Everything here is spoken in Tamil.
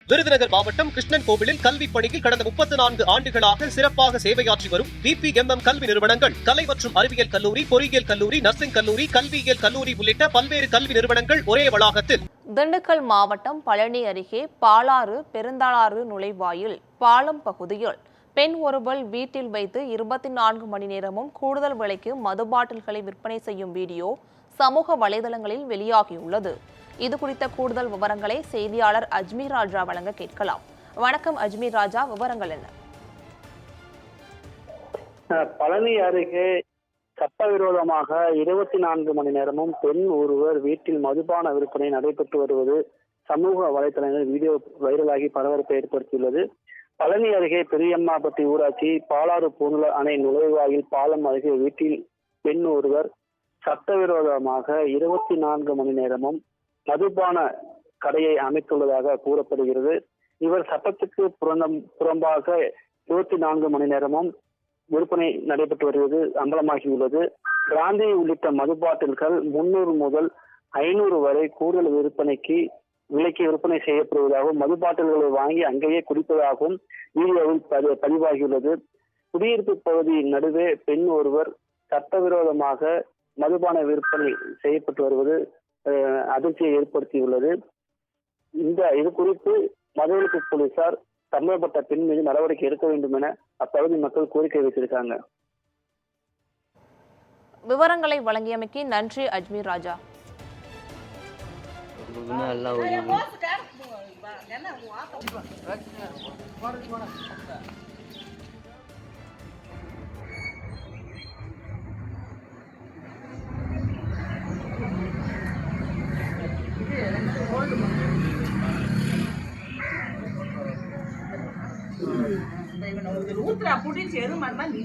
விருதுநகர் மாவட்டம் கிருஷ்ணன் கோவிலில் கல்வி பணியில் கடந்த 34 ஆண்டுகளாக சிறப்பாக சேவையாற்றி வரும் VPMM கல்வி நிறுவனங்கள், கலை மற்றும் அறிவியல் கல்லூரி, பொறியியல் கல்லூரி, நர்சிங் கல்லூரி, கல்வியியல் கல்லூரி உள்ளிட்ட பல்வேறு கல்வி நிறுவனங்கள் ஒரே வளாகத்தில். திண்டுக்கல் மாவட்டம் பழனி அருகே பாலாறு பெருந்தாளாறு நுழைவாயில் பாலம் பகுதியில் பெண் ஒருவர் வீட்டில் வைத்து 24 மணி நேரமும் கூடுதல் விலைக்கு மது பாட்டில்களை விற்பனை செய்யும் வீடியோ சமூக வலைதளங்களில் வெளியாகியுள்ளது. இது குறித்த கூடுதல் விவரங்களை செய்தியாளர் அஜ்மீர் ராஜா வழங்க கேட்கலாம். வணக்கம் அஜ்மீர் ராஜா, விவரங்கள் என்ன? பழனி அருகே சட்டவிரோதமாக 24 மணி நேரமும் பெண் ஒருவர் வீட்டில் மதுபான விற்பனை நடைபெற்று வருவது சமூக வலைதளங்களில் வீடியோ வைரலாகி பரபரப்பை ஏற்படுத்தியுள்ளது. பழனி அருகே பெரியம்மாபட்டி ஊராட்சி பாலாறு பூங்குள அணை நுழைவாயில் பாலம் அருகே வீட்டில் பெண் ஒருவர் சட்டவிரோதமாக 24 மணி நேரமும் மதுபான கடையை அமைத்துள்ளதாக கூறப்படுகிறது. இவர் சட்டத்துக்கு புறம்பாக 24 மணி நேரமும் விற்பனை நடைபெற்று வருவது அம்பலமாகியுள்ளது. பிராந்தி உள்ளிட்ட மது பாட்டில்கள் 300 முதல் 500 வரை கூடுதல் விலைக்கு விற்பனை செய்யப்படுவதாகவும் மது பாட்டில்களை வாங்கி அங்கேயே குடிப்பதாகவும் வீடியோவில் பதிவாகியுள்ளது. குடியிருப்பு பகுதியின் நடுவே பெண் ஒருவர் சட்டவிரோதமாக மதுபான விற்பனை செய்யப்பட்டு வருவது அதிர்ச்சியை ஏற்படுத்தியுள்ளது. இது குறித்து மதுவிலக்கு போலீசார் சம்பந்தப்பட்ட பெண் மீது நடவடிக்கை எடுக்க வேண்டும் என அப்பகுதி மக்கள் கோரிக்கை வைத்திருக்காங்க. விவரங்களை வழங்கியமைக்கு நன்றி அஜ்மீர் ராஜா. ஊத்துறா புடிச்சு எது மாதிரி